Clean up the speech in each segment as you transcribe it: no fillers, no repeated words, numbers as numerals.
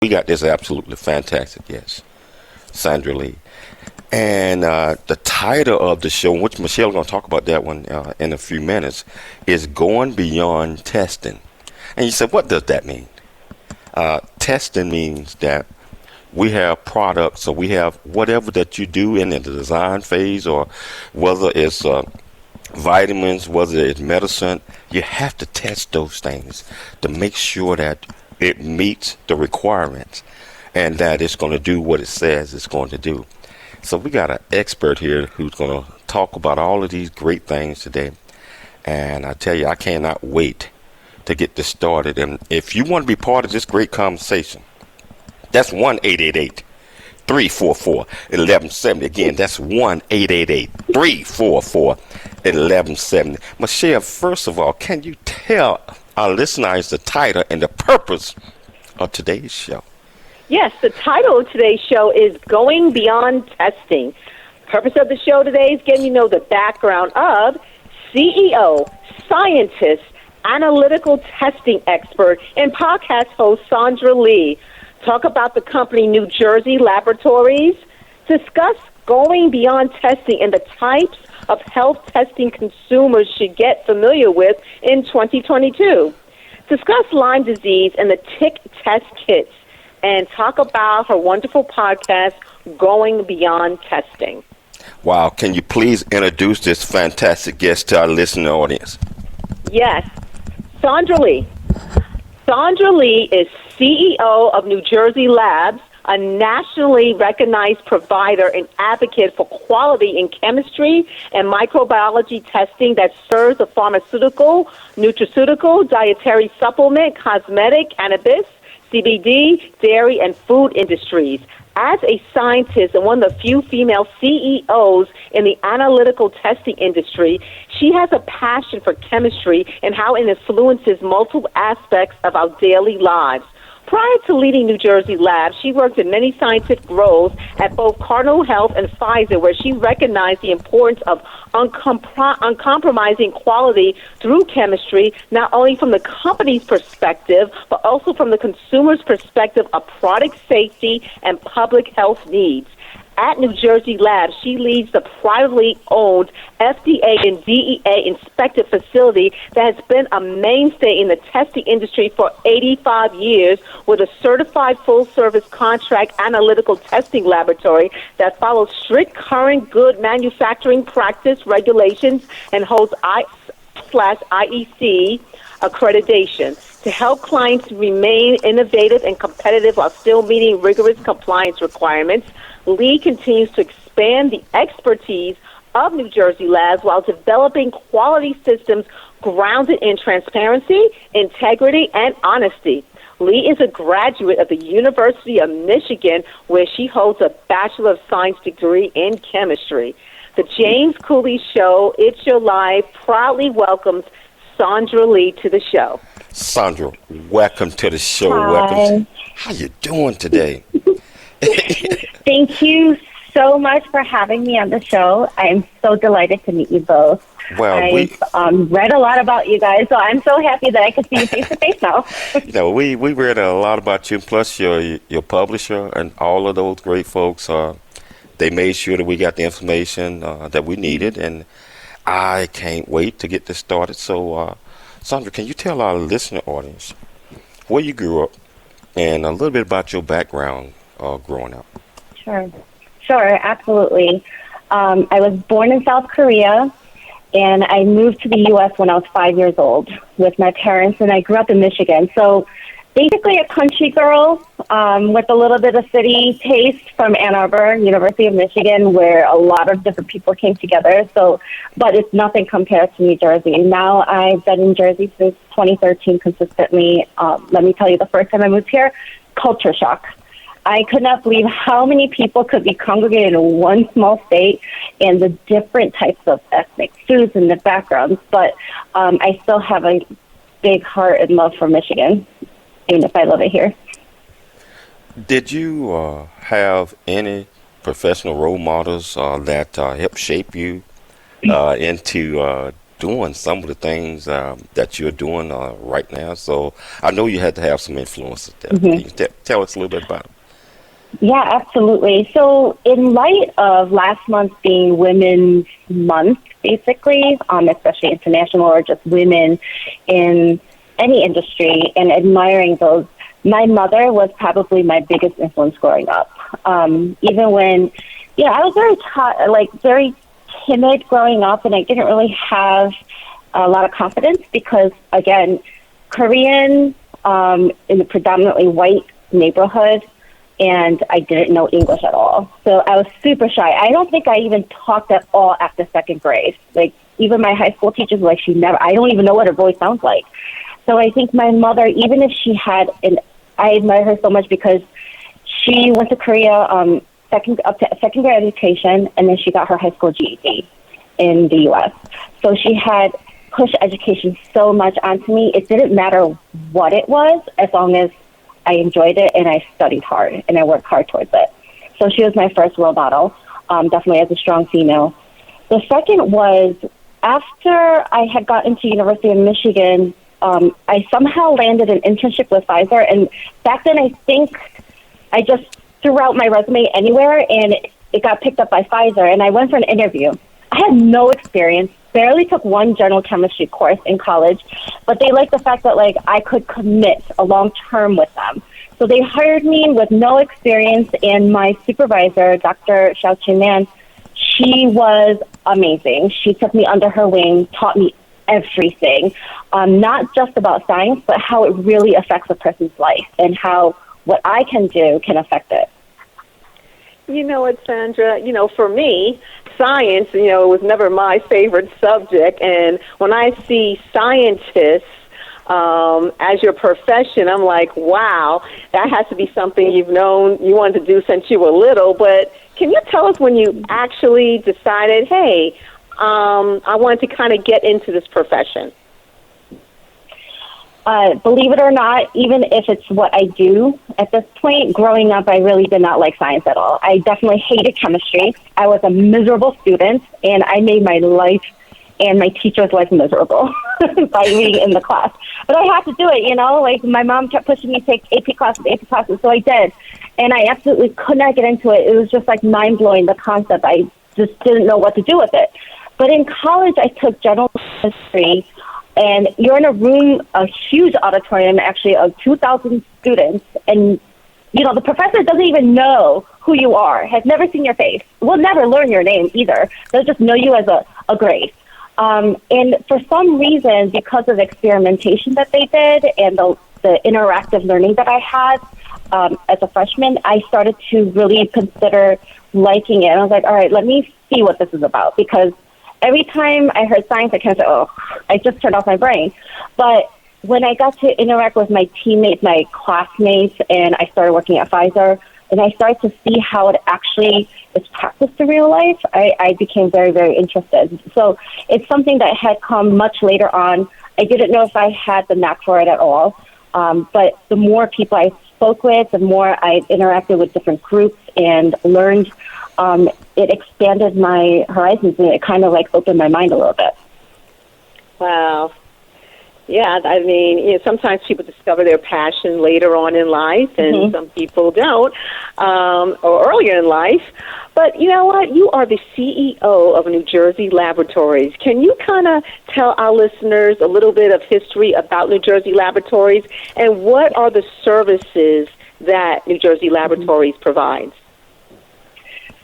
We got this absolutely fantastic guest, Sandra Lee. And the title of the show, which Michelle is going to talk about that one in a few minutes, is Going Beyond Testing. And you said, what does that mean? Testing means that we have products, or we have whatever that you do in the design phase, or whether it's vitamins, whether it's medicine, you have to test those things to make sure that it meets the requirements and that it's going to do what it says it's going to do. So we got an expert here who's going to talk about all of these great things today. And I tell you, I cannot wait to get this started. And if you want to be part of this great conversation, that's 1-888-344-1170. Again, that's 1-888-344-1170. Michelle, first of all, can you tell our listeners the title and the purpose of today's show? Yes, the title of today's show is Going Beyond Testing. Purpose of the show today is getting to know the background of CEO, scientist, analytical testing expert, and podcast host Sandra Lee. Talk about the company New Jersey Laboratories, discuss going beyond testing and the types of health testing consumers should get familiar with in 2022, discuss Lyme disease and the tick test kits, and talk about her wonderful podcast, Going Beyond Testing. Wow, can you please introduce this fantastic guest to our listening audience? Yes, Sandra Lee. Sandra Lee is CEO of New Jersey Labs, a nationally recognized provider and advocate for quality in chemistry and microbiology testing that serves the pharmaceutical, nutraceutical, dietary supplement, cosmetic, cannabis, CBD, dairy, and food industries. As a scientist and one of the few female CEOs in the analytical testing industry, she has a passion for chemistry and how it influences multiple aspects of our daily lives. Prior to leading New Jersey Labs, she worked in many scientific roles at both Cardinal Health and Pfizer, where she recognized the importance of uncompromising quality through chemistry, not only from the company's perspective, but also from the consumer's perspective of product safety and public health needs. At New Jersey Labs, she leads the privately owned FDA and DEA inspected facility that has been a mainstay in the testing industry for 85 years with a certified full-service contract analytical testing laboratory that follows strict current good manufacturing practice regulations and holds I/IEC accreditation to help clients remain innovative and competitive while still meeting rigorous compliance requirements. Lee continues to expand the expertise of New Jersey Labs while developing quality systems grounded in transparency, integrity, and honesty. Lee is a graduate of the University of Michigan, where she holds a Bachelor of Science degree in chemistry. The Jc Cooley Show, It's Your Life, proudly welcomes Sandra Lee to the show. Sandra, welcome to the show. Hi. Welcome. How you doing today? Thank you so much for having me on the show. I am so delighted to meet you both. Well, I've read a lot about you guys, so I'm so happy that I can see you face to face now. we read a lot about you, plus your publisher and all of those great folks. They made sure that we got the information that we needed, and I can't wait to get this started. So, Sandra, can you tell our listener audience where you grew up and a little bit about your background growing up? Sure, absolutely. I was born in South Korea, and I moved to the U.S. when I was 5 years old with my parents, and I grew up in Michigan. So basically a country girl with a little bit of city taste from Ann Arbor, University of Michigan, where a lot of different people came together. So, but it's nothing compared to New Jersey. Now I've been in Jersey since 2013 consistently. Let me tell you, the first time I moved here, culture shock. I could not believe how many people could be congregated in one small state and the different types of ethnic foods and the backgrounds. But I still have a big heart and love for Michigan, even if I love it here. Did you have any professional role models that helped shape you into doing some of the things that you're doing right now. So I know you had to have some influences there. Can you tell us a little bit about it? Yeah, absolutely. So in light of last month being Women's Month, basically, especially international or just women in any industry, and admiring those, my mother was probably my biggest influence growing up. Even when, I was very timid growing up, and I didn't really have a lot of confidence because, again, Korean in a predominantly white neighborhood, and I didn't know English at all. So I was super shy. I don't think I even talked at all after second grade. Like, even my high school teachers were like, I don't even know what her voice sounds like. So I think my mother, even if she had, I admire her so much because she went to Korea up to second grade education, and then she got her high school GED in the U.S. So she had pushed education so much onto me. It didn't matter what it was, as long as I enjoyed it and I studied hard and I worked hard towards it. So she was my first role model, definitely as a strong female. The second was after I had gotten to University of Michigan, I somehow landed an internship with Pfizer. And back then, I think I just threw out my resume anywhere, and it got picked up by Pfizer. And I went for an interview. I had no experience, barely took one general chemistry course in college, but they liked the fact that I could commit a long term with them. So they hired me with no experience, and my supervisor, Dr. Xiao Chin-Man, she was amazing. She took me under her wing, taught me everything, not just about science, but how it really affects a person's life and how what I can do can affect it. You know what, Sandra? For me, science, was never my favorite subject. And when I see scientists as your profession, I'm like, wow, that has to be something you wanted to do since you were little. But can you tell us when you actually decided, hey, I wanted to kind of get into this profession? Believe it or not, even if it's what I do at this point, growing up, I really did not like science at all. I definitely hated chemistry. I was a miserable student, and I made my life and my teacher's life miserable by being in the class. But I had to do it, my mom kept pushing me to take AP classes, so I did. And I absolutely could not get into it. It was just mind-blowing, the concept. I just didn't know what to do with it. But in college, I took general history, and you're in a room, a huge auditorium, actually, of 2,000 students, and, the professor doesn't even know who you are, has never seen your face, will never learn your name either. They'll just know you as a grade. And for some reason, because of the experimentation that they did and the interactive learning that I had as a freshman, I started to really consider liking it. And I was like, all right, let me see what this is about, because every time I heard science, I kind of said, I just turned off my brain. But when I got to interact with my teammates, my classmates, and I started working at Pfizer, and I started to see how it actually is practiced in real life, I became very, very interested. So it's something that had come much later on. I didn't know if I had the knack for it at all. But the more people I spoke with, the more I interacted with different groups and learned, it expanded my horizons, and it kind of opened my mind a little bit. Wow. Yeah, I mean, sometimes people discover their passion later on in life, and some people don't, or earlier in life. But you know what? You are the CEO of New Jersey Laboratories. Can you kind of tell our listeners a little bit of history about New Jersey Laboratories, and what are the services that New Jersey Laboratories provides?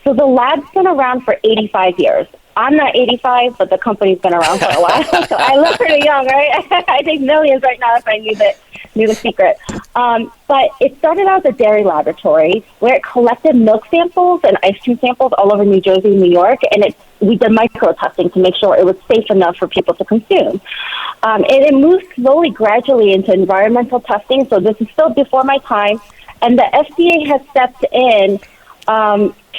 So the lab's been around for 85 years. I'm not 85, but the company's been around for a while, so I look pretty young, right? I think millions right now if I knew the secret. But it started out as a dairy laboratory where it collected milk samples and ice cream samples all over New Jersey and New York, and we did micro testing to make sure it was safe enough for people to consume. And it moved slowly, gradually into environmental testing, so this is still before my time, and the FDA has stepped in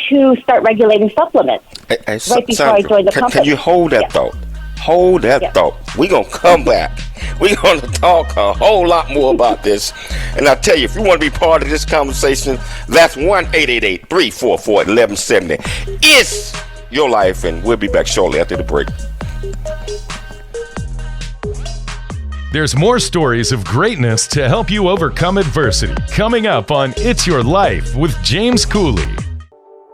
to start regulating supplements. Right before Sandra, I joined the company. Can you hold that thought? Hold that thought. We're going to come back. We're going to talk a whole lot more about this. And I tell you, if you want to be part of this conversation, that's 1-888-344-1170. It's your life, and we'll be back shortly after the break. There's more stories of greatness to help you overcome adversity. Coming up on It's Your Life with James Cooley.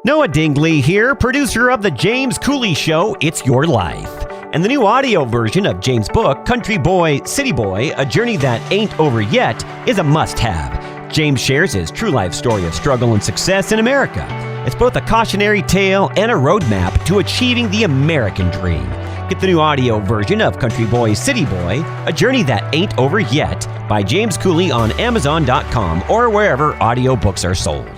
Noah Dingley here, producer of The James Cooley Show, It's Your Life. And the new audio version of James' book, Country Boy, City Boy, A Journey That Ain't Over Yet, is a must-have. James shares his true life story of struggle and success in America. It's both a cautionary tale and a roadmap to achieving the American dream. Get the new audio version of Country Boy, City Boy, A Journey That Ain't Over Yet by James Cooley on Amazon.com or wherever audiobooks are sold.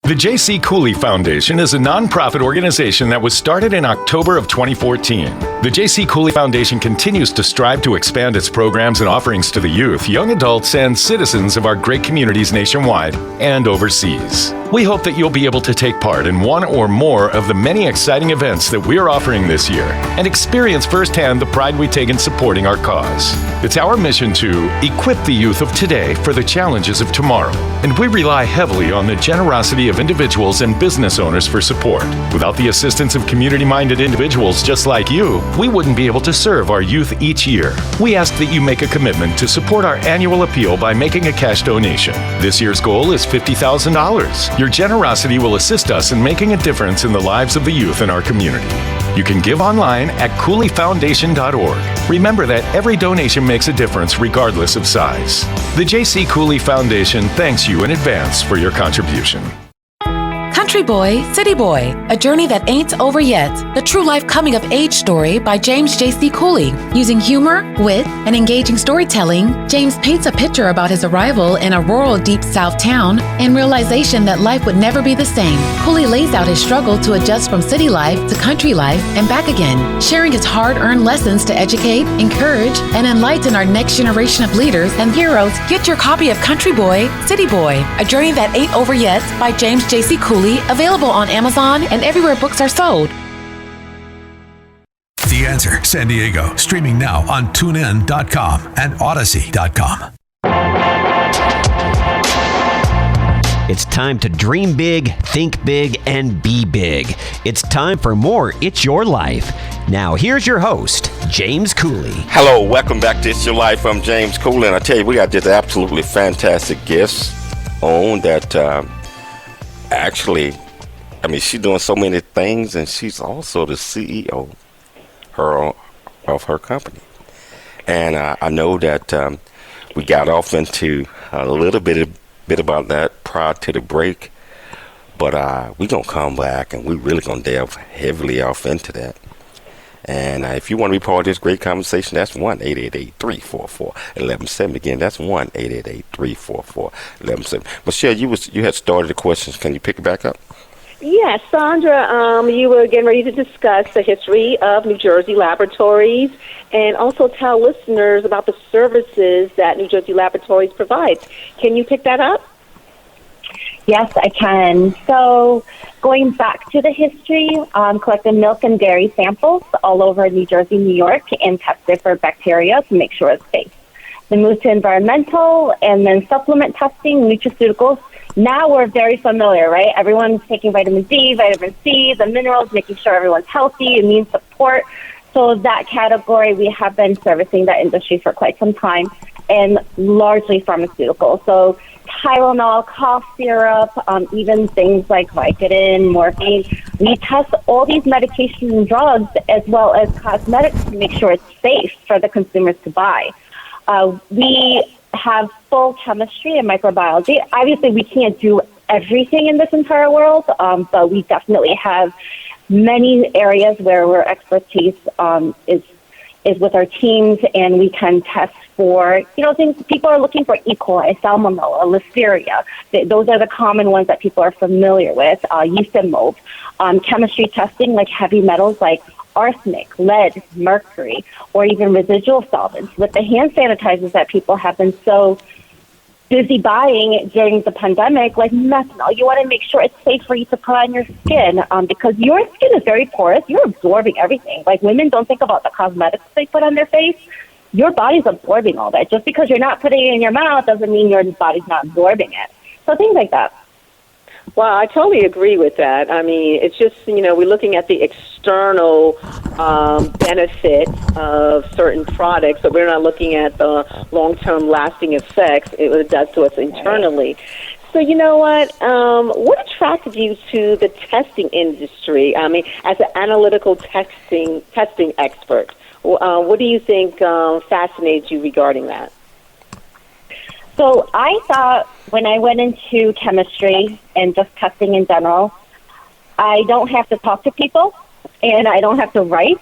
The Jc Cooley Foundation is a nonprofit organization that was started in October of 2014. The Jc Cooley Foundation continues to strive to expand its programs and offerings to the youth, young adults, and citizens of our great communities nationwide and overseas. We hope that you'll be able to take part in one or more of the many exciting events that we're offering this year and experience firsthand the pride we take in supporting our cause. It's our mission to equip the youth of today for the challenges of tomorrow, and we rely heavily on the generosity of individuals and business owners for support. Without the assistance of community-minded individuals just like you, we wouldn't be able to serve our youth each year. We ask that you make a commitment to support our annual appeal by making a cash donation. This year's goal is $50,000. Your generosity will assist us in making a difference in the lives of the youth in our community. You can give online at CooleyFoundation.org. Remember that every donation makes a difference regardless of size. The Jc Cooley Foundation thanks you in advance for your contribution. Country Boy, City Boy, A Journey That Ain't Over Yet, the true life coming of age story by James Jc Cooley. Using humor, wit, and engaging storytelling, James paints a picture about his arrival in a rural deep south town and realization that life would never be the same. Cooley lays out his struggle to adjust from city life to country life and back again, sharing his hard-earned lessons to educate, encourage, and enlighten our next generation of leaders and heroes. Get your copy of Country Boy, City Boy, A Journey That Ain't Over Yet by James Jc Cooley, available on Amazon and everywhere books are sold. The Answer San Diego, streaming now on TuneIn.com and Odyssey.com. It's time to dream big, think big, and be big. It's time for more It's Your Life. Now, here's your host, James Cooley. Hello, welcome back to It's Your Life. I'm James Cooley, and I tell you, we got this absolutely fantastic guest on that actually, I mean, she's doing so many things, and she's also the CEO of her company. And I know that we got off into a little bit about that prior to the break, but we're going to come back, and we're really going to delve heavily off into that. And if you want to be part of this great conversation, that's 1-888-344-1170. Again, that's 1-888-344-1170. Michelle, you had started the questions. Can you pick it back up? Yes, Sandra, you were getting ready to discuss the history of New Jersey laboratories and also tell listeners about the services that New Jersey laboratories provides. Can you pick that up? Yes, I can. So going back to the history, collected milk and dairy samples all over New Jersey, New York, and tested for bacteria to make sure it's safe. Then moved to environmental and then supplement testing, nutraceuticals. Now we're very familiar, right? Everyone's taking vitamin D, vitamin C, the minerals, making sure everyone's healthy, immune support. So that category, we have been servicing that industry for quite some time, and largely pharmaceutical. So Tylenol, cough syrup, even things like Vicodin, morphine. We test all these medications and drugs as well as cosmetics to make sure it's safe for the consumers to buy. We have full chemistry and microbiology. Obviously, we can't do everything in this entire world, but we definitely have many areas where our expertise is with our teams, and we can test for, things people are looking for: E. coli, salmonella, listeria. Those are the common ones that people are familiar with, yeast and mold. Chemistry testing, like heavy metals like arsenic, lead, mercury, or even residual solvents. With the hand sanitizers that people have been so busy buying during the pandemic, like methanol, you want to make sure it's safe for you to put on your skin, because your skin is very porous. You're absorbing everything. Like, women don't think about the cosmetics they put on their face. Your body's absorbing all that. Just because you're not putting it in your mouth doesn't mean your body's not absorbing it. So things like that. Well, I totally agree with that. I mean, it's just, we're looking at the external benefit of certain products, but we're not looking at the long-term lasting effects it does to us internally. So you know what attracted you to the testing industry? I mean, as an analytical testing expert, what do you think fascinates you regarding that? So I thought when I went into chemistry and just testing in general, I don't have to talk to people and I don't have to write.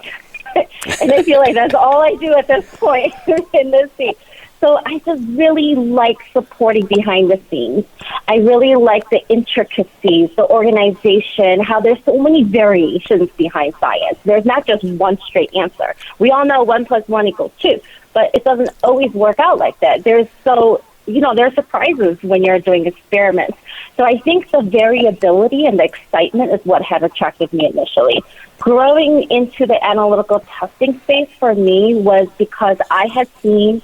And I feel like that's all I do at this point in this seat. So I just really like supporting behind the scenes. I really like the intricacies, the organization, how there's so many variations behind science. There's not just one straight answer. We all know 1 + 1 = 2, but it doesn't always work out like that. There's surprises when you're doing experiments. So I think the variability and the excitement is what had attracted me initially. Growing into the analytical testing space for me was because I had seen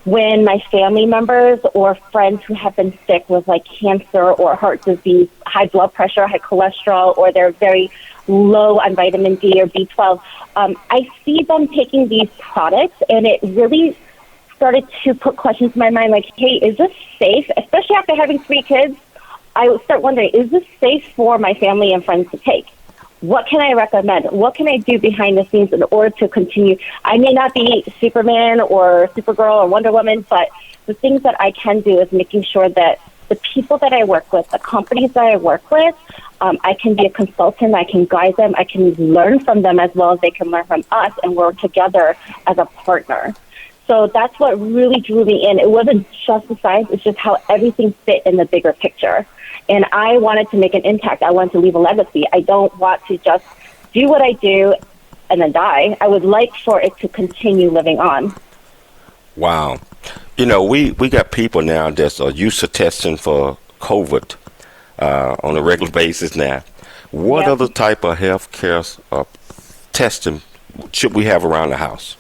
when my family members or friends who have been sick with like cancer or heart disease, high blood pressure, high cholesterol, or they're very low on vitamin D or B12, I see them taking these products, and it really started to put questions in my mind like, hey, is this safe? Especially after having 3 kids, I would start wondering, is this safe for my family and friends to take? What can I recommend? What can I do behind the scenes in order to continue? I may not be Superman or Supergirl or Wonder Woman, but the things that I can do is making sure that the people that I work with, the companies that I work with, I can be a consultant, I can guide them, I can learn from them as well as they can learn from us and work together as a partner. So that's what really drew me in. It wasn't just the science, it's just how everything fit in the bigger picture. And I wanted to make an impact. I wanted to leave a legacy. I don't want to just do what I do and then die. I would like for it to continue living on. Wow. We got people now that's used to testing for COVID on a regular basis now. What other type of healthcare testing should we have around the house?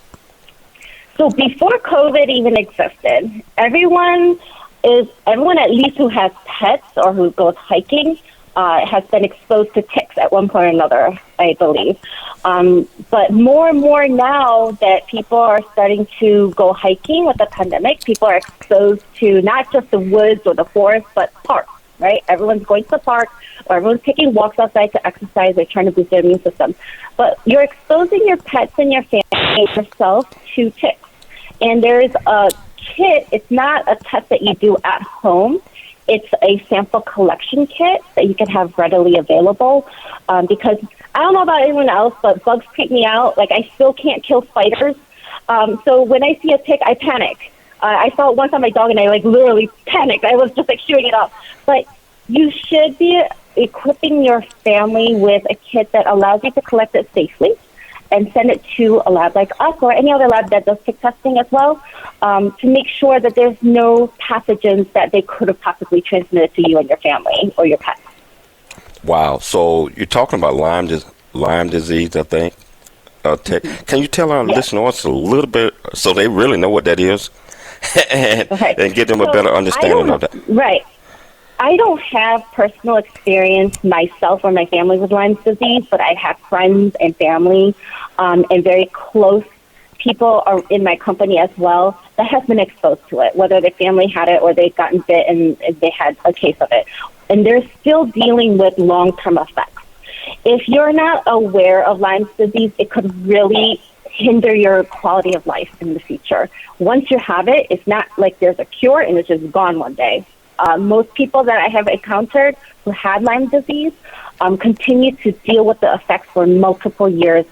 So before COVID even existed, everyone at least who has pets or who goes hiking has been exposed to ticks at one point or another, I believe. But more and more now that people are starting to go hiking with the pandemic, people are exposed to not just the woods or the forest, but parks, right? Everyone's going to the park, or everyone's taking walks outside to exercise. They're trying to boost their immune system. But you're exposing your pets and your family, yourself, to ticks. And there's a kit. It's not a test that you do at home. It's a sample collection kit that you can have readily available because I don't know about anyone else, but bugs creep me out. Like, I still can't kill spiders. So when I see a tick, I panic. I saw it once on my dog, and I literally panicked. I was just shooting it off. But you should be equipping your family with a kit that allows you to collect it safely and send it to a lab like us or any other lab that does tick testing as well, to make sure that there's no pathogens that they could have possibly transmitted to you and your family or your pets. Wow. So you're talking about Lyme disease, I think. Tick. Can you tell our listeners a little bit so they really know what that is and give them a better understanding of that? Right. I don't have personal experience myself or my family with Lyme disease, but I have friends and family and very close people are in my company as well that has been exposed to it, whether their family had it or they've gotten bit and they had a case of it. And they're still dealing with long-term effects. If you're not aware of Lyme disease, it could really hinder your quality of life in the future. Once you have it, it's not like there's a cure and it's just gone one day. Most people that I have encountered who had Lyme disease continue to deal with the effects for multiple years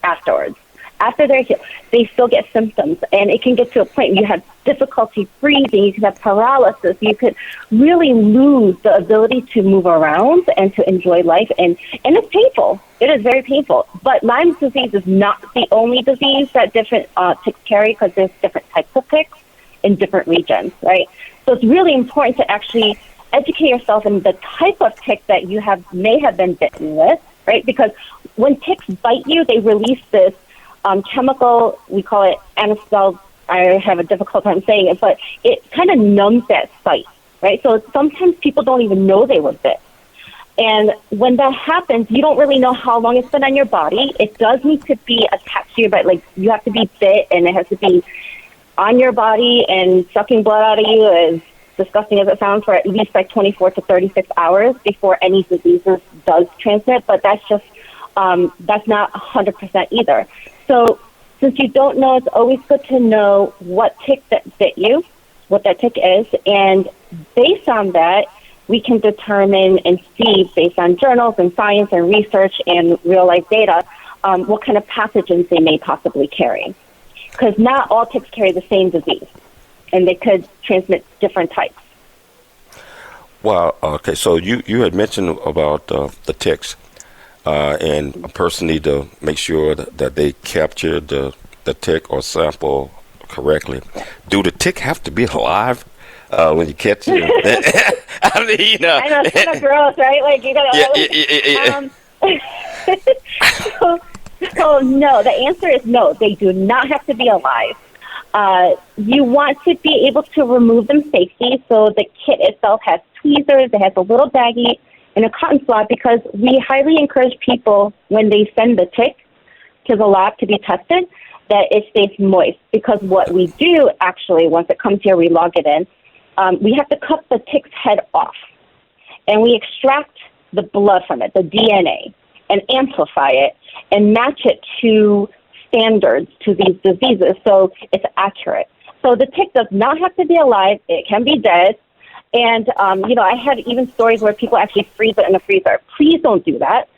afterwards. After they're healed, they still get symptoms, and it can get to a point where you have difficulty breathing, you can have paralysis, you could really lose the ability to move around and to enjoy life, and it's painful. It is very painful. But Lyme disease is not the only disease that different ticks carry, because there's different types of ticks in different regions, right? So it's really important to actually educate yourself in the type of tick that you may have been bitten with, right? Because when ticks bite you, they release this chemical, we call it anesthetic. I have a difficult time saying it, but it kind of numbs that site, right? So sometimes people don't even know they were bit. And when that happens, you don't really know how long it's been on your body. It does need to be attached to your body. Like, you have to be fit, and it has to be on your body and sucking blood out of you, as disgusting as it sounds, for at least like 24 to 36 hours before any diseases does transmit. But that's just, that's not 100% either. So since you don't know, it's always good to know what tick that bit you, what that tick is, and based on that, we can determine and see, based on journals and science and research and real-life data, what kind of pathogens they may possibly carry. Because not all ticks carry the same disease, and they could transmit different types. Well, okay, so you had mentioned about the ticks, and a person need to make sure that they capture the tick or sample correctly. Do the tick have to be alive when you catch it? I mean, you know. I know, it's kind of gross, right? Like, you gotta. So no, the answer is no. They do not have to be alive. You want to be able to remove them safely. So the kit itself has tweezers. It has a little baggie and a cotton swab, because we highly encourage people, when they send the tick to the lab to be tested, that it stays moist. Because what we do actually, once it comes here, we log it in. We have to cut the tick's head off, and we extract the blood from it, the DNA, and amplify it and match it to standards to these diseases, so it's accurate. So the tick does not have to be alive. It can be dead. And, I had even stories where people actually freeze it in the freezer. Please don't do that.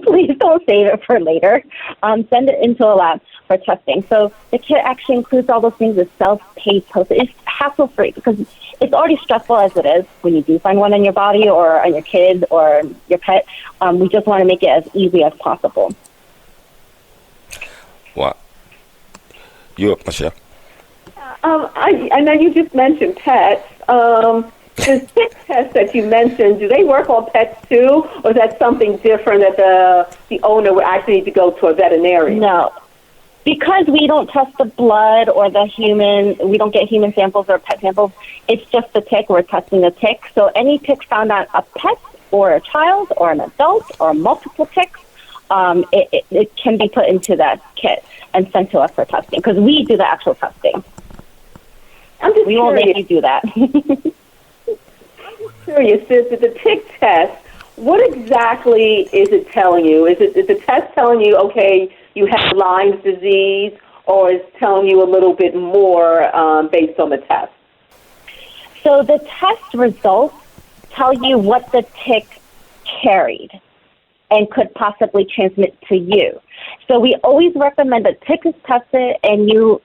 Please don't save it for later. Send it into a lab for testing. So the kit actually includes all those things, as self-paced postage. It's hassle-free, because it's already stressful as it is when you do find one on your body or on your kid or your pet. We just want to make it as easy as possible. Wow. You up, Michelle? I know you just mentioned pets. The tick test that you mentioned, do they work on pets too, or is that something different that the owner would actually need to go to a veterinarian? No. Because we don't test the blood or the human, we don't get human samples or pet samples, it's just the tick. We're testing the tick. So any tick found on a pet or a child or an adult or multiple ticks, it can be put into that kit and sent to us for testing, because we do the actual testing. We won't make you do that. Curious, the tick test, what exactly is it telling you? Is the test telling you, okay, you have Lyme's disease, or is it telling you a little bit more based on the test? So the test results tell you what the tick carried and could possibly transmit to you. So we always recommend that tick is tested and you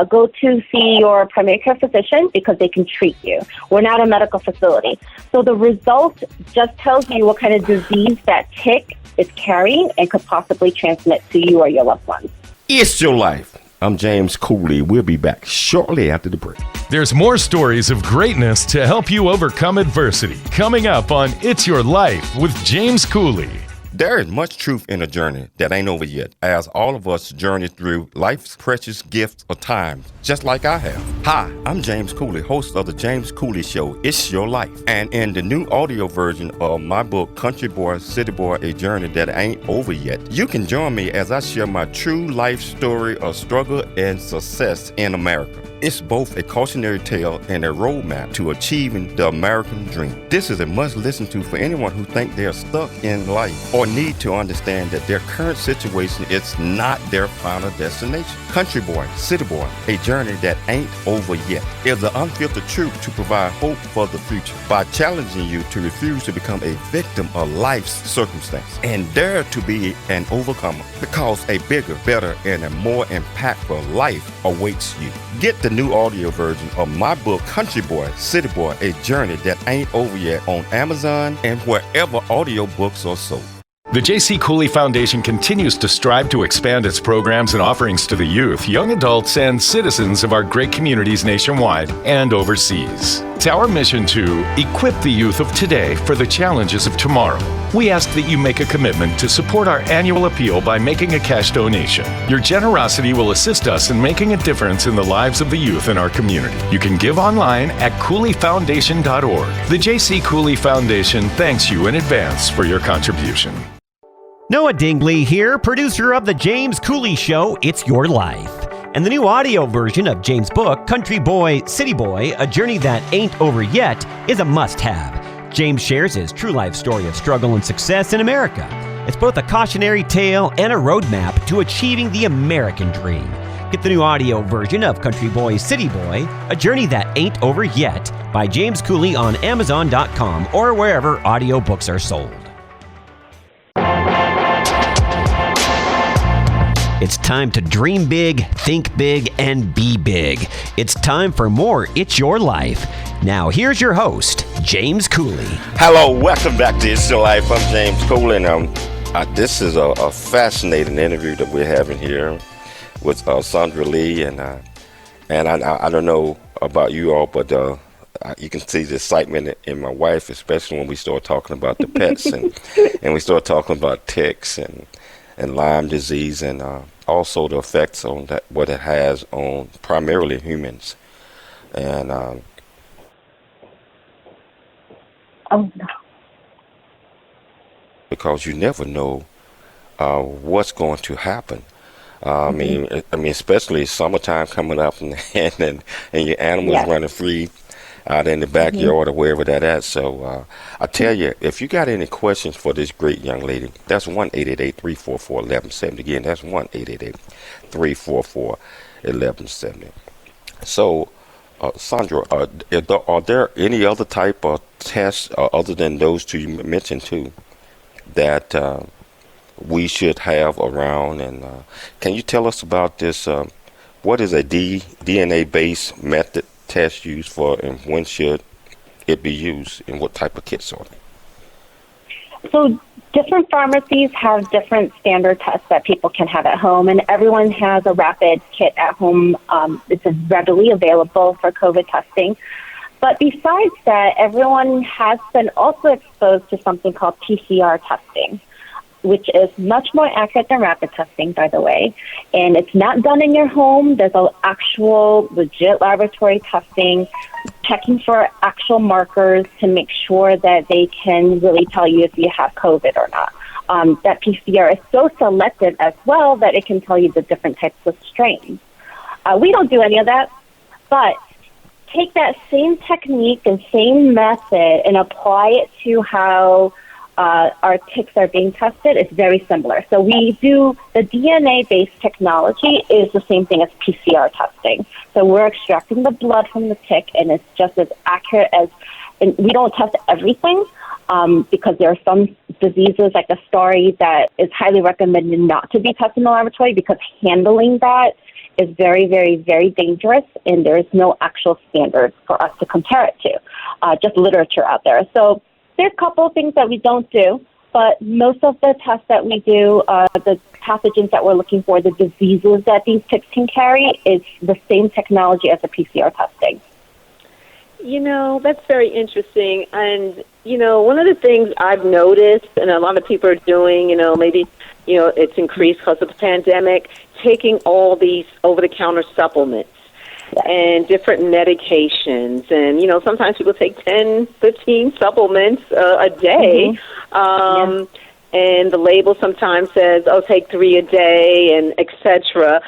go to see your primary care physician, because they can treat you. We're not a medical facility. So the result just tells you what kind of disease that tick is carrying and could possibly transmit to you or your loved ones. It's your life. I'm Jc Cooley. We'll be back shortly after the break. There's more stories of greatness to help you overcome adversity coming up on It's Your Life with Jc Cooley. There is much truth in a journey that ain't over yet, as all of us journey through life's precious gifts of time, just like I have. Hi, I'm Jc Cooley, host of the Jc Cooley Show, It's Your Life. And in the new audio version of my book, Country Boy, City Boy, A Journey That Ain't Over Yet, you can join me as I share my true life story of struggle and success in America. It's both a cautionary tale and a roadmap to achieving the American dream. This is a must listen to for anyone who think they're stuck in life or need to understand that their current situation is not their final destination. Country Boy, City Boy, A Journey That Ain't Over Yet is the unfiltered truth to provide hope for the future by challenging you to refuse to become a victim of life's circumstance and dare to be an overcomer, because a bigger, better, and a more impactful life awaits you. Get the new audio version of my book, Country Boy, City Boy, A Journey That Ain't Over Yet on Amazon and wherever audiobooks are sold. The Jc Cooley Foundation continues to strive to expand its programs and offerings to the youth, young adults, and citizens of our great communities nationwide and overseas. It's our mission to equip the youth of today for the challenges of tomorrow. We ask that you make a commitment to support our annual appeal by making a cash donation. Your generosity will assist us in making a difference in the lives of the youth in our community. You can give online at CooleyFoundation.org. The Jc Cooley Foundation thanks you in advance for your contribution. Noah Dingley here, producer of The James Cooley Show, It's Your Life. And the new audio version of James' book, Country Boy, City Boy, A Journey That Ain't Over Yet, is a must-have. James shares his true life story of struggle and success in America. It's both a cautionary tale and a roadmap to achieving the American dream. Get the new audio version of Country Boy, City Boy, A Journey That Ain't Over Yet by James Cooley on Amazon.com or wherever audiobooks are sold. It's time to dream big, think big, and be big. It's time for more It's Your Life. Now, here's your host, James Cooley. Hello, welcome back to It's Your Life. I'm James Cooley, and this is a fascinating interview that we're having here with Sandra Lee, and I don't know about you all, but you can see the excitement in my wife, especially when we start talking about the pets and we start talking about ticks and Lyme disease, and also the effects on that, what it has on primarily humans. And because you never know what's going to happen. I mean, especially summertime coming up, and your animals running free out in the backyard or wherever that is. So I tell you, if you got any questions for this great young lady, that's 1-888-344-1170. Again, that's 1-888-344-1170. So, Sandra, are there any other type of tests other than those two you mentioned too that we should have around? And can you tell us about this? What is a DNA-based method test used for, and when should it be used, and what type of kits are they? So different pharmacies have different standard tests that people can have at home, and everyone has a rapid kit at home. It's readily available for COVID testing. But besides that, everyone has been also exposed to something called PCR testing, which is much more accurate than rapid testing, by the way. And it's not done in your home. There's an actual legit laboratory testing, checking for actual markers to make sure that they can really tell you if you have COVID or not. That PCR is so selective as well that it can tell you the different types of strains. We don't do any of that, but take that same technique and same method and apply it to how our ticks are being tested. It's very similar. So we do the DNA-based technology is the same thing as PCR testing. So we're extracting the blood from the tick, and it's just as accurate as, and we don't test everything because there are some diseases like the STARI that is highly recommended not to be tested in the laboratory because handling that is very, very, very dangerous, and there is no actual standard for us to compare it to, just literature out there. So there's a couple of things that we don't do, but most of the tests that we do, the pathogens that we're looking for, the diseases that these ticks can carry, is the same technology as the PCR testing. You know, that's very interesting. And, you know, one of the things I've noticed, and a lot of people are doing, you know, maybe, you know, it's increased because of the pandemic, taking all these over-the-counter supplements and different medications. And, you know, sometimes people take 10, 15 supplements a day. And the label sometimes says, oh, take 3 a day, and et cetera.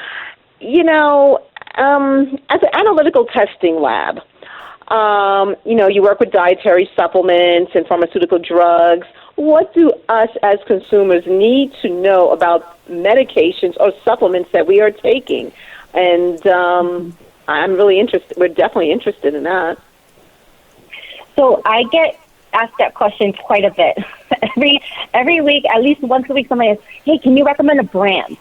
You know, as an analytical testing lab, you know, you work with dietary supplements and pharmaceutical drugs. What do us as consumers need to know about medications or supplements that we are taking? And I'm really interested. We're definitely interested in that. So I get asked that question quite a bit. Every week, at least once a week, somebody asks, hey, can you recommend a brand?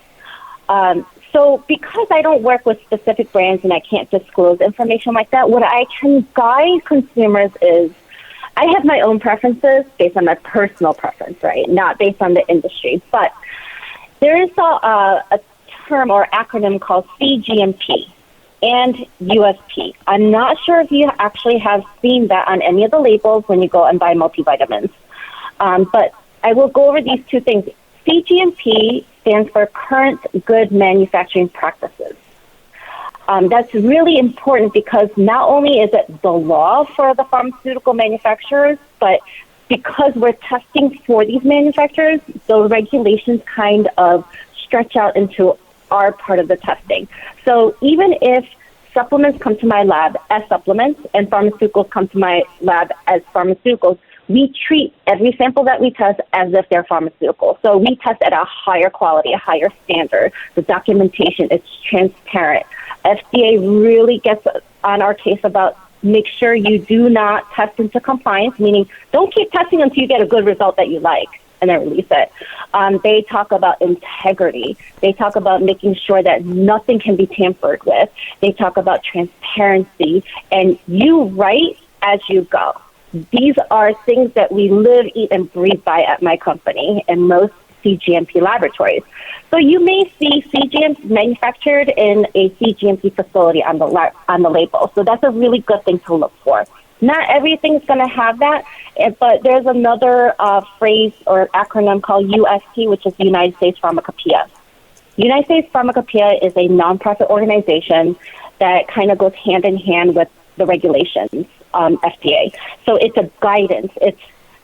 So because I don't work with specific brands and I can't disclose information like that, what I can guide consumers is, I have my own preferences based on my personal preference, right? Not based on the industry. But there is a term or acronym called Cgmp and USP. I'm not sure if you actually have seen that on any of the labels when you go and buy multivitamins. But I will go over these two things. Cgmp stands for Current Good Manufacturing Practices. That's really important because not only is it the law for the pharmaceutical manufacturers, but because we're testing for these manufacturers, the regulations kind of stretch out into our part of the testing. So even if supplements come to my lab as supplements and pharmaceuticals come to my lab as pharmaceuticals, we treat every sample that we test as if they're pharmaceutical. So we test at a higher quality, a higher standard. The documentation is transparent. FDA really gets on our case about make sure you do not test into compliance, meaning don't keep testing until you get a good result that you like and then release it. They talk about integrity. They talk about making sure that nothing can be tampered with. They talk about transparency, and you write as you go. These are things that we live, eat, and breathe by at my company and most Cgmp laboratories. So you may see Cgmp manufactured in a Cgmp facility on the label. So that's a really good thing to look for. Not everything's going to have that, but there's another phrase or acronym called USP, which is United States Pharmacopoeia. United States Pharmacopoeia is a nonprofit organization that kind of goes hand in hand with the regulations, FDA. So it's a guidance.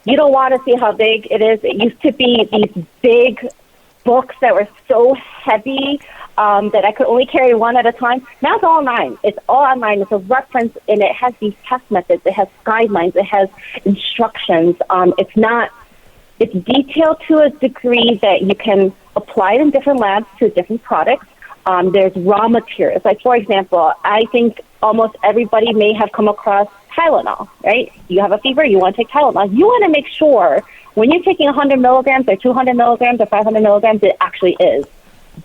You don't want to see how big it is. It used to be these big books that were so heavy that I could only carry one at a time. Now it's all online. It's all online. It's a reference, and it has these test methods. It has guidelines. It has instructions. It's detailed to a degree that you can apply it in different labs to different products. There's raw materials. Like, for example, I think almost everybody may have come across Tylenol, right? You have a fever, you want to take Tylenol. You want to make sure when you're taking 100 milligrams or 200 milligrams or 500 milligrams, it actually is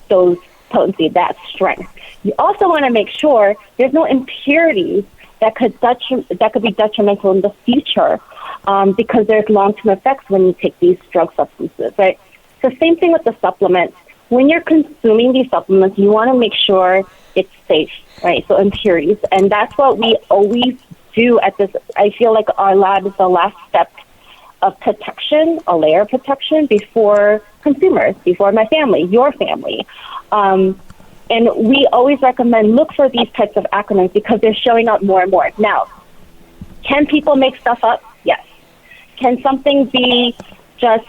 those potency, that strength. You also want to make sure there's no impurities that could be detrimental in the future because there's long-term effects when you take these drug substances, right? So same thing with the supplements. When you're consuming these supplements, you want to make sure it's safe, right? So impurities. And that's what we always do at this. I feel like our lab is the last step of protection, a layer of protection before consumers, before my family, your family. And we always recommend look for these types of acronyms because they're showing up more and more. Now, can people make stuff up? Yes. Can something be just,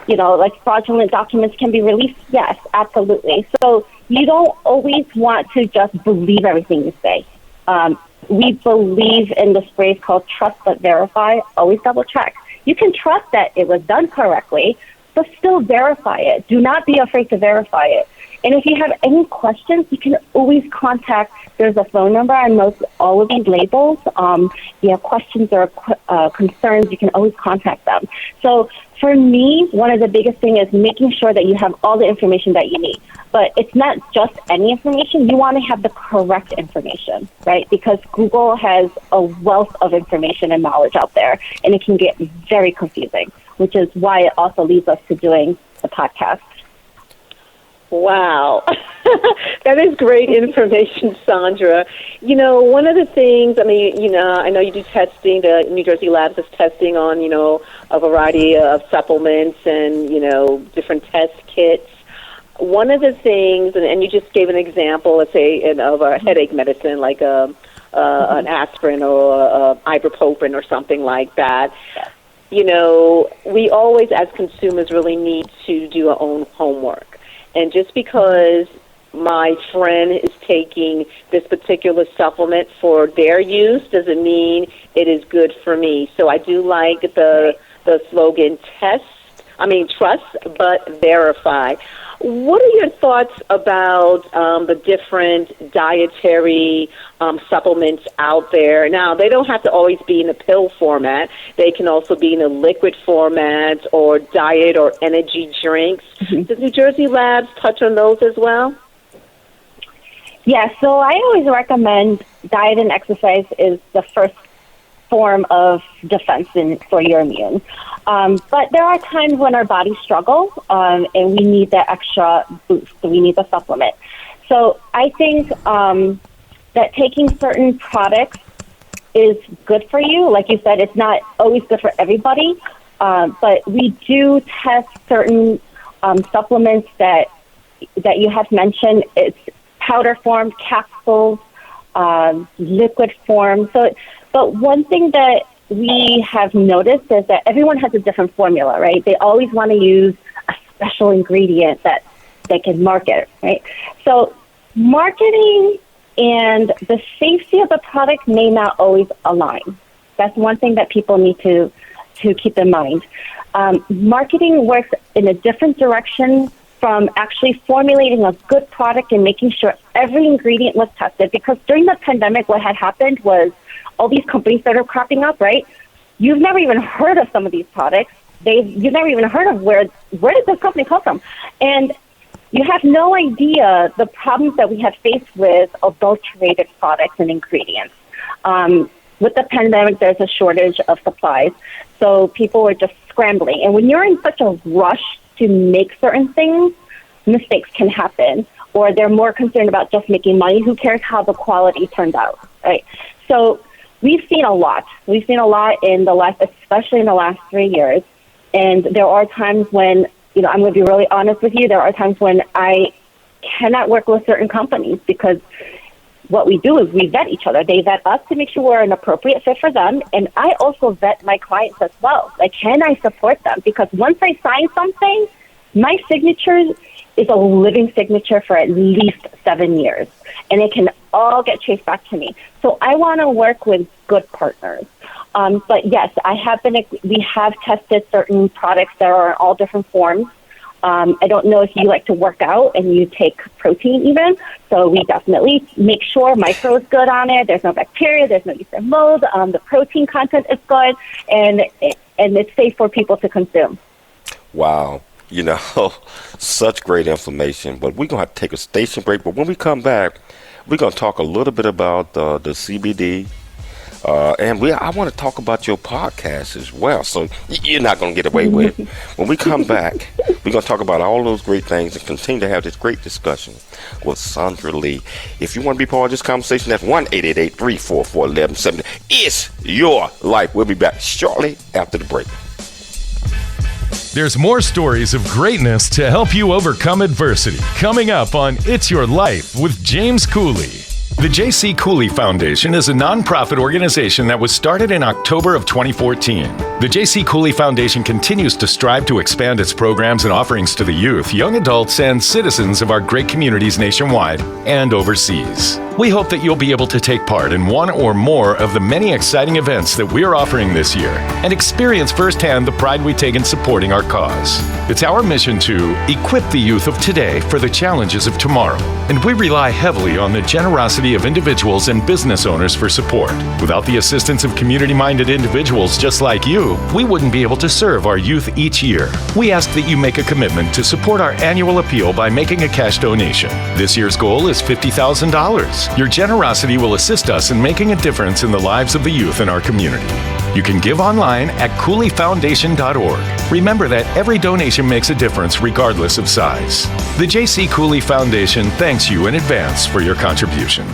like fraudulent documents can be released? Yes, absolutely. So you don't always want to just believe everything you say. We believe in this phrase called trust but verify. Always double check. You can trust that it was done correctly, but still verify it. Do not be afraid to verify it. And if you have any questions, you can always contact. There's a phone number on all of these labels. If you have questions or concerns, you can always contact them. So for me, one of the biggest things is making sure that you have all the information that you need. But it's not just any information. You want to have the correct information, right? Because Google has a wealth of information and knowledge out there, and it can get very confusing, which is why it also leads us to doing the podcast. Wow. That is great information, Sandra. One of the things, I know you do testing, the New Jersey Labs is testing on, a variety of supplements and, different test kits. One of the things, and you just gave an example, let's say, of a headache medicine, like an aspirin or ibuprofen or something like that. We always, as consumers, really need to do our own homework. And just because my friend is taking this particular supplement for their use doesn't mean it is good for me. So I do like the slogan trust but verify. What are your thoughts about the different dietary supplements out there? Now, they don't have to always be in a pill format. They can also be in a liquid format or diet or energy drinks. Mm-hmm. Does New Jersey Labs touch on those as well? Yeah, so I always recommend diet and exercise is the first form of defense for your immune. But there are times when our bodies struggle, and we need that extra boost. So we need the supplement. So I think that taking certain products is good for you. Like you said, it's not always good for everybody, but we do test certain supplements that you have mentioned. It's powder form, capsules, liquid form. But one thing that we have noticed is that everyone has a different formula, right? They always want to use a special ingredient that they can market, right? So marketing and the safety of the product may not always align. That's one thing that people need to keep in mind. Marketing works in a different direction from actually formulating a good product and making sure every ingredient was tested. Because during the pandemic, what had happened was all these companies started cropping up, right? You've never even heard of some of these products. You've never even heard of where did this company come from? And you have no idea the problems that we have faced with adulterated products and ingredients. With the pandemic, there's a shortage of supplies. So people were just scrambling. And when you're in such a rush to make certain things, mistakes can happen. Or they're more concerned about just making money. Who cares how the quality turned out, right? So we've seen a lot. We've seen a lot especially in the last 3 years. And there are times when, I'm going to be really honest with you, there are times when I cannot work with certain companies because what we do is we vet each other. They vet us to make sure we're an appropriate fit for them. And I also vet my clients as well. Like, can I support them? Because once I sign something, my signature is a living signature for at least 7 years. And it can all get traced back to me. So I want to work with good partners. But yes, we have tested certain products that are in all different forms. I don't know if you like to work out and you take protein even. So we definitely make sure micro is good on it. There's no bacteria. There's no yeast and mold. The protein content is good. And it's safe for people to consume. Wow. Such great information. But we're going to have to take a station break. But when we come back, we're going to talk a little bit about the CBD. And I want to talk about your podcast as well. So you're not going to get away with it. When we come back, we're going to talk about all those great things and continue to have this great discussion with Sandra Lee. If you want to be part of this conversation, that's 1-888-344-1170. It's your life. We'll be back shortly after the break. There's more stories of greatness to help you overcome adversity coming up on It's Your Life with James Cooley. The Jc Cooley Foundation is a nonprofit organization that was started in October of 2014. The Jc Cooley Foundation continues to strive to expand its programs and offerings to the youth, young adults, and citizens of our great communities nationwide and overseas. We hope that you'll be able to take part in one or more of the many exciting events that we are offering this year and experience firsthand the pride we take in supporting our cause. It's our mission to equip the youth of today for the challenges of tomorrow, and we rely heavily on the generosity of individuals and business owners for support. Without the assistance of community-minded individuals just like you, we wouldn't be able to serve our youth each year. We ask that you make a commitment to support our annual appeal by making a cash donation. This year's goal is $50,000. Your generosity will assist us in making a difference in the lives of the youth in our community. You can give online at cooleyfoundation.org. Remember that every donation makes a difference regardless of size. The Jc Cooley Foundation thanks you in advance for your contribution.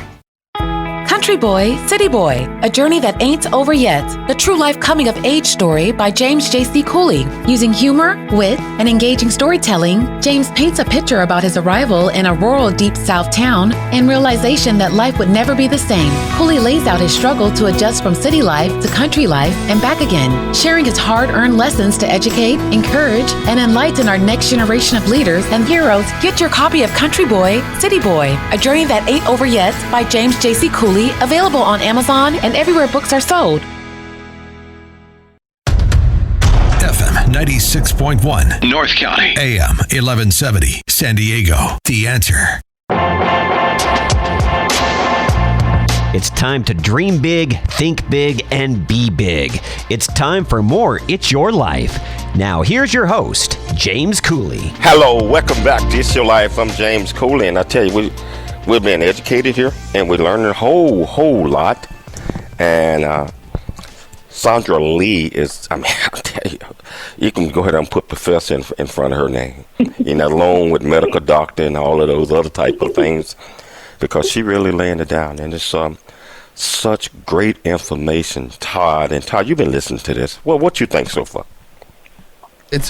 Country Boy, City Boy, a journey that ain't over yet. The true life coming of age story by James Jc Cooley. Using humor, wit, and engaging storytelling, James paints a picture about his arrival in a rural deep south town and realization that life would never be the same. Cooley lays out his struggle to adjust from city life to country life and back again, sharing his hard-earned lessons to educate, encourage, and enlighten our next generation of leaders and heroes. Get your copy of Country Boy, City Boy, a journey that ain't over yet by James Jc Cooley, available on Amazon and everywhere books are sold. FM 96.1 North County, AM 1170 San Diego. The Answer. It's time to dream big, think big, and be big. It's time for more It's Your Life. Now, here's your host, James Cooley. Hello, welcome back to It's Your Life. I'm James Cooley, and I tell you, we're being educated here, and we're learning a whole lot. And Sandra Lee is, I mean, I'll tell you, you can go ahead and put professor in front of her name, along with medical doctor and all of those other type of things, because she really laying it down. And it's such great information, Todd. And Todd, you've been listening to this. Well, what you think so far?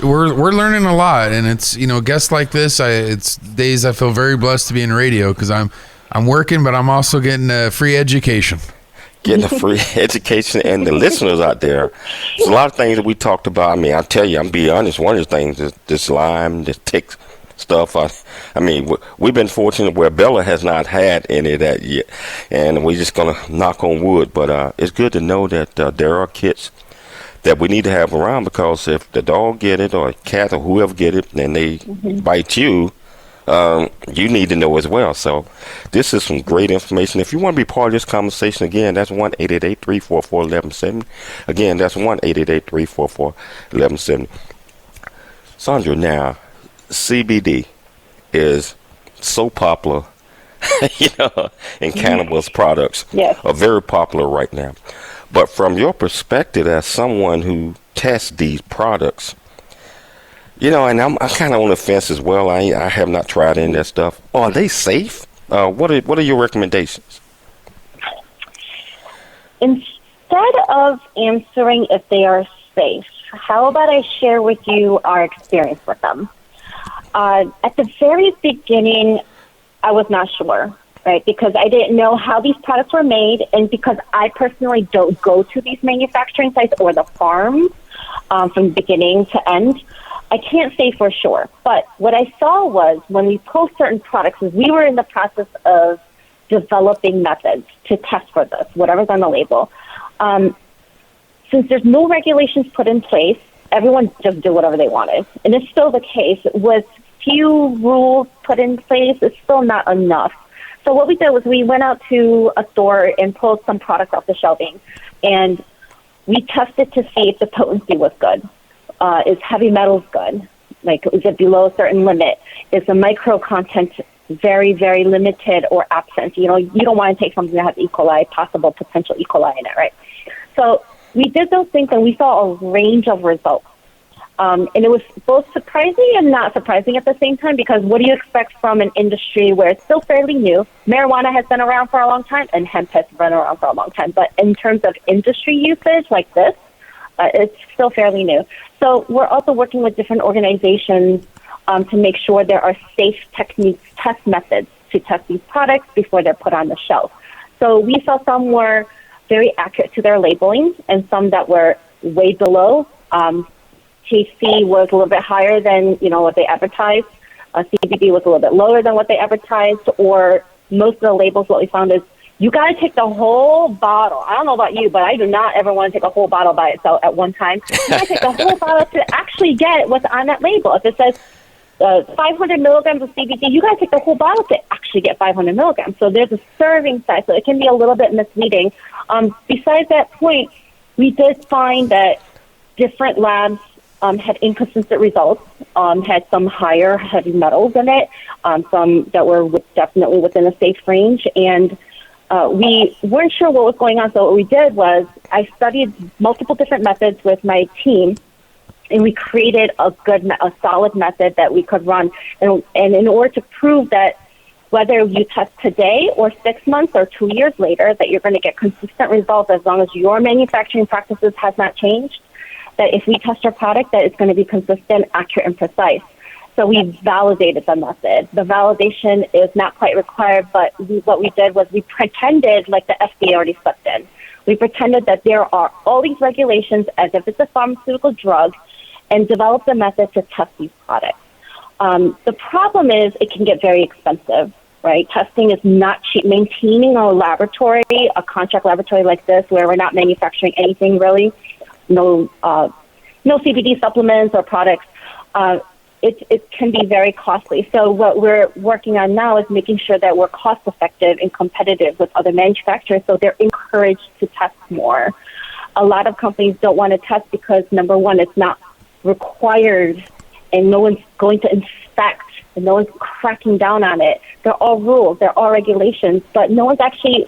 We're learning a lot, and it's guests like this. It's days I feel very blessed to be in radio because I'm working, but I'm also getting a free education. Getting a free education, and the listeners out there, there's a lot of things that we talked about. I mean, I'll tell you, I'm be honest. One of the things is this Lyme, this tick stuff. I mean, we've been fortunate where Bella has not had any of that yet, and we're just gonna knock on wood. But it's good to know that there are kits that we need to have around, because if the dog get it or a cat or whoever get it and they bite you, you need to know as well. So this is some great information. If you want to be part of this conversation, again, that's 1-888-344-1170. Again, that's 1-888-344-1170. Sandra, now, CBD is so popular, in cannabis products. Yes. Are very popular right now. But from your perspective as someone who tests these products, and I'm kind of on the fence as well. I have not tried any of that stuff. Are they safe? What are your recommendations? Instead of answering if they are safe, how about I share with you our experience with them? At the very beginning, I was not sure, right? Because I didn't know how these products were made, and because I personally don't go to these manufacturing sites or the farms from beginning to end, I can't say for sure. But what I saw was when we post certain products, is we were in the process of developing methods to test for this, whatever's on the label. Since there's no regulations put in place, everyone just did whatever they wanted. And it's still the case. With few rules put in place, it's still not enough. So what we did was we went out to a store and pulled some products off the shelving, and we tested to see if the potency was good. Is heavy metals good? Like, is it below a certain limit? Is the micro content very, very limited or absent? You don't want to take something that has E. coli, possible potential E. coli in it, right? So we did those things, and we saw a range of results. And it was both surprising and not surprising at the same time, because what do you expect from an industry where it's still fairly new? Marijuana has been around for a long time, and hemp has been around for a long time. But in terms of industry usage like this, it's still fairly new. So we're also working with different organizations to make sure there are safe techniques, test methods to test these products before they're put on the shelf. So we saw some were very accurate to their labeling and some that were way below. THC was a little bit higher than what they advertised. CBD was a little bit lower than what they advertised. Or most of the labels, what we found is you got to take the whole bottle. I don't know about you, but I do not ever want to take a whole bottle by itself at one time. You got to take the whole bottle to actually get what's on that label. If it says 500 milligrams of CBD, you got to take the whole bottle to actually get 500 milligrams. So there's a serving size, so it can be a little bit misleading. Besides that point, we did find that different labs had inconsistent results, had some higher heavy metals in it, some that were definitely within a safe range, and we weren't sure what was going on. So what we did was I studied multiple different methods with my team, and we created a solid method that we could run. And in order to prove that whether you test today or 6 months or 2 years later, that you're going to get consistent results as long as your manufacturing practices has not changed, that if we test our product, that it's going to be consistent, accurate, and precise. So we validated the method. The validation is not quite required, but what we did was we pretended like the FDA already stepped in. We pretended that there are all these regulations as if it's a pharmaceutical drug, and developed a method to test these products. The problem is it can get very expensive, right? Testing is not cheap. Maintaining a laboratory, a contract laboratory like this, where we're not manufacturing anything really, no CBD supplements or products, it can be very costly. So what we're working on now is making sure that we're cost effective and competitive with other manufacturers, so they're encouraged to test more. A lot of companies don't want to test because, number one, it's not required and no one's going to inspect and no one's cracking down on it. They're all rules, they're all regulations, but no one's actually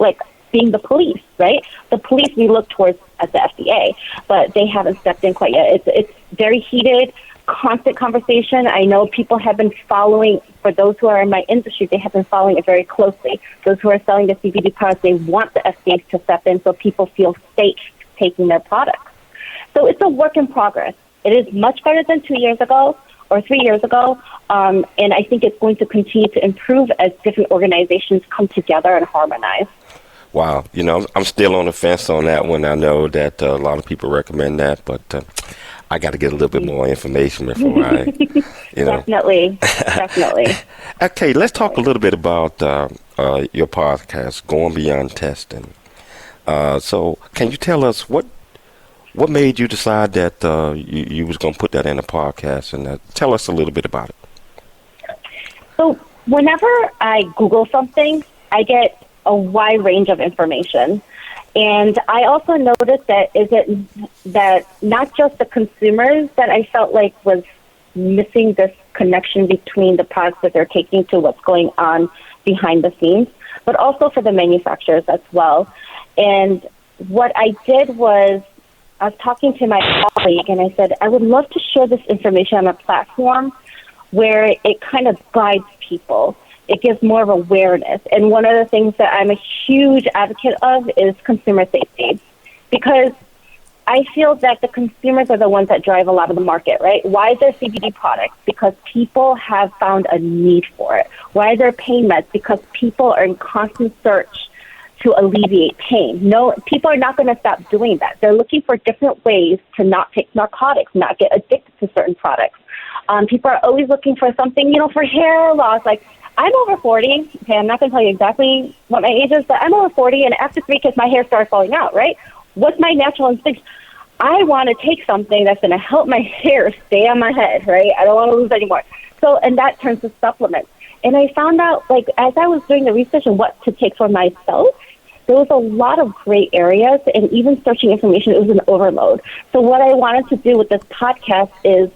being the police, right? The police we look towards as the FDA, but they haven't stepped in quite yet. It's very heated, constant conversation. I know people have been following, for those who are in my industry, they have been following it very closely. Those who are selling the CBD products, they want the FDA to step in so people feel safe taking their products. So it's a work in progress. It is much better than 2 years ago or 3 years ago, and I think it's going to continue to improve as different organizations come together and harmonize. Wow. You know, I'm still on the fence on that one. I know that a lot of people recommend that, but I got to get a little bit more information before I, you know. Definitely. Okay, let's talk a little bit about your podcast, Going Beyond Testing. So can you tell us what made you decide that you was going to put that in a podcast, and tell us a little bit about it? So whenever I Google something, I get a wide range of information. And I also noticed that not just the consumers that I felt like was missing this connection between the products that they're taking to what's going on behind the scenes, but also for the manufacturers as well. And what I did was, I was talking to my colleague and I said, I would love to share this information on a platform where it kind of guides people. It gives more of awareness. And one of the things that I'm a huge advocate of is consumer safety, because I feel that the consumers are the ones that drive a lot of the market, right? Why is there CBD products? Because people have found a need for it. Why are there pain meds? Because people are in constant search to alleviate pain. No, people are not going to stop doing that. They're looking for different ways to not take narcotics, not get addicted to certain products. People are always looking for something, for hair loss. Like, I'm over 40. Okay, I'm not going to tell you exactly what my age is, but I'm over 40, and after 3 kids, my hair started falling out, right? What's my natural instinct? I want to take something that's going to help my hair stay on my head, right? I don't want to lose any more. So, and that turns to supplements. And I found out, like, as I was doing the research on what to take for myself, there was a lot of gray areas, and even searching information, it was an overload. So what I wanted to do with this podcast is,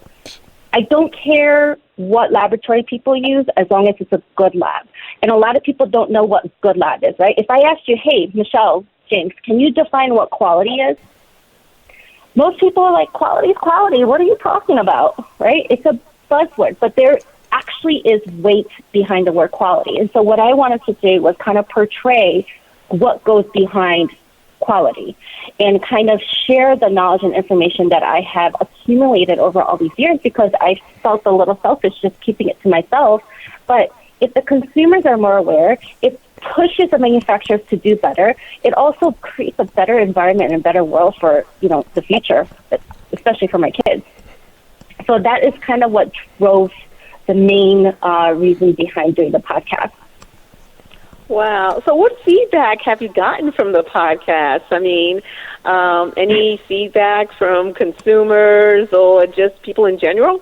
I don't care what laboratory people use as long as it's a good lab. And a lot of people don't know what good lab is, right? If I asked you, hey, Michelle, James, can you define what quality is? Most people are like, quality is quality. What are you talking about, right? It's a buzzword, but there actually is weight behind the word quality. And so what I wanted to do was kind of portray what goes behind quality and kind of share the knowledge and information that I have accumulated over all these years, because I felt a little selfish just keeping it to myself. But if the consumers are more aware, it pushes the manufacturers to do better. It also creates a better environment and a better world for, the future, especially for my kids. So that is kind of what drove the main reason behind doing the podcast. Wow. So what feedback have you gotten from the podcast? I mean, any feedback from consumers or just people in general?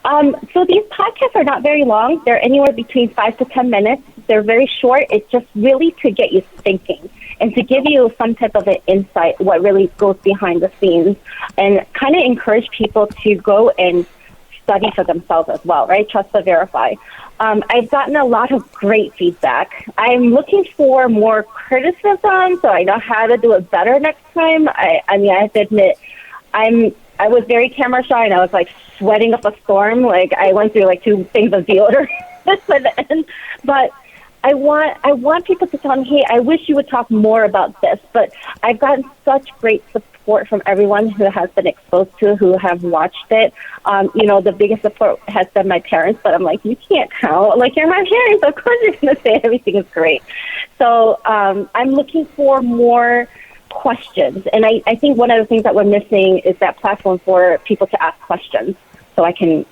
So these podcasts are not very long. They're anywhere between 5 to 10 minutes. They're very short. It's just really to get you thinking and to give you some type of an insight, what really goes behind the scenes, and kind of encourage people to go and study for themselves as well, right? Trust but verify. I've gotten a lot of great feedback. I'm looking for more criticism, so I know how to do it better next time. I have to admit, I was very camera shy, and I was like sweating up a storm. Like, I went through like 2 things of deodorant by the end. But I want people to tell me, hey, I wish you would talk more about this. But I've gotten such great support from everyone who has been exposed to, who have watched it. The biggest support has been my parents, but I'm like, you can't count. Like, you're my parents. Of course you're going to say everything is great. So I'm looking for more questions. And I think one of the things that we're missing is that platform for people to ask questions, so I can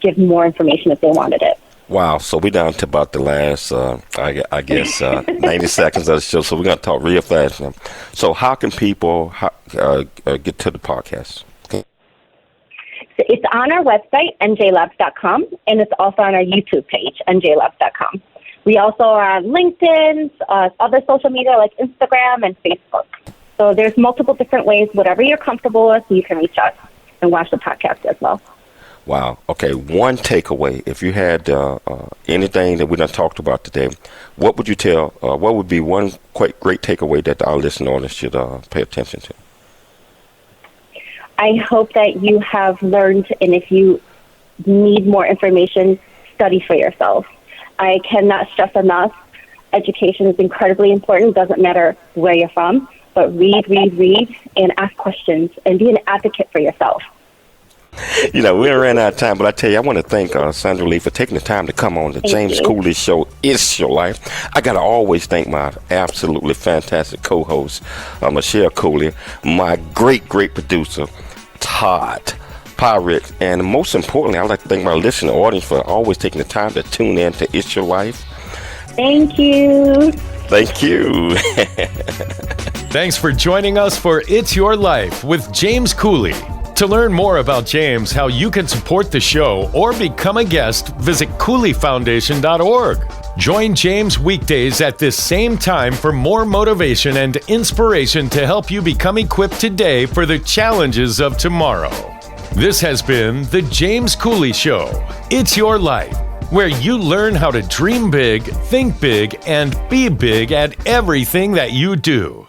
give more information if they wanted it. Wow. So we're down to about the last, 90 seconds of the show. So we're going to talk real fast now. So how can people get to the podcast? Okay. So it's on our website, njlabs.com, and it's also on our YouTube page, njlabs.com. We also are on LinkedIn, other social media like Instagram and Facebook. So there's multiple different ways. Whatever you're comfortable with, you can reach out and watch the podcast as well. Wow. Okay. One takeaway. If you had anything that we done talked about today, what would you tell? What would be one great takeaway that our listening audience should pay attention to? I hope that you have learned, and if you need more information, study for yourself. I cannot stress enough, education is incredibly important. It doesn't matter where you're from, but read, and ask questions, and be an advocate for yourself. We ran out of time, but I tell you, I want to thank Sandra Lee for taking the time to come on the James Cooley Show. It's Your Life. I got to always thank my absolutely fantastic co-host, Michelle Cooley, my great producer, Todd Pirate, and most importantly, I'd like to thank my listening audience for always taking the time to tune in to It's Your Life. Thank you. Thank you. Thanks for joining us for It's Your Life with James Cooley. To learn more about James, how you can support the show, or become a guest, visit CooleyFoundation.org. Join James weekdays at this same time for more motivation and inspiration to help you become equipped today for the challenges of tomorrow. This has been The James Cooley Show. It's Your Life, where you learn how to dream big, think big, and be big at everything that you do.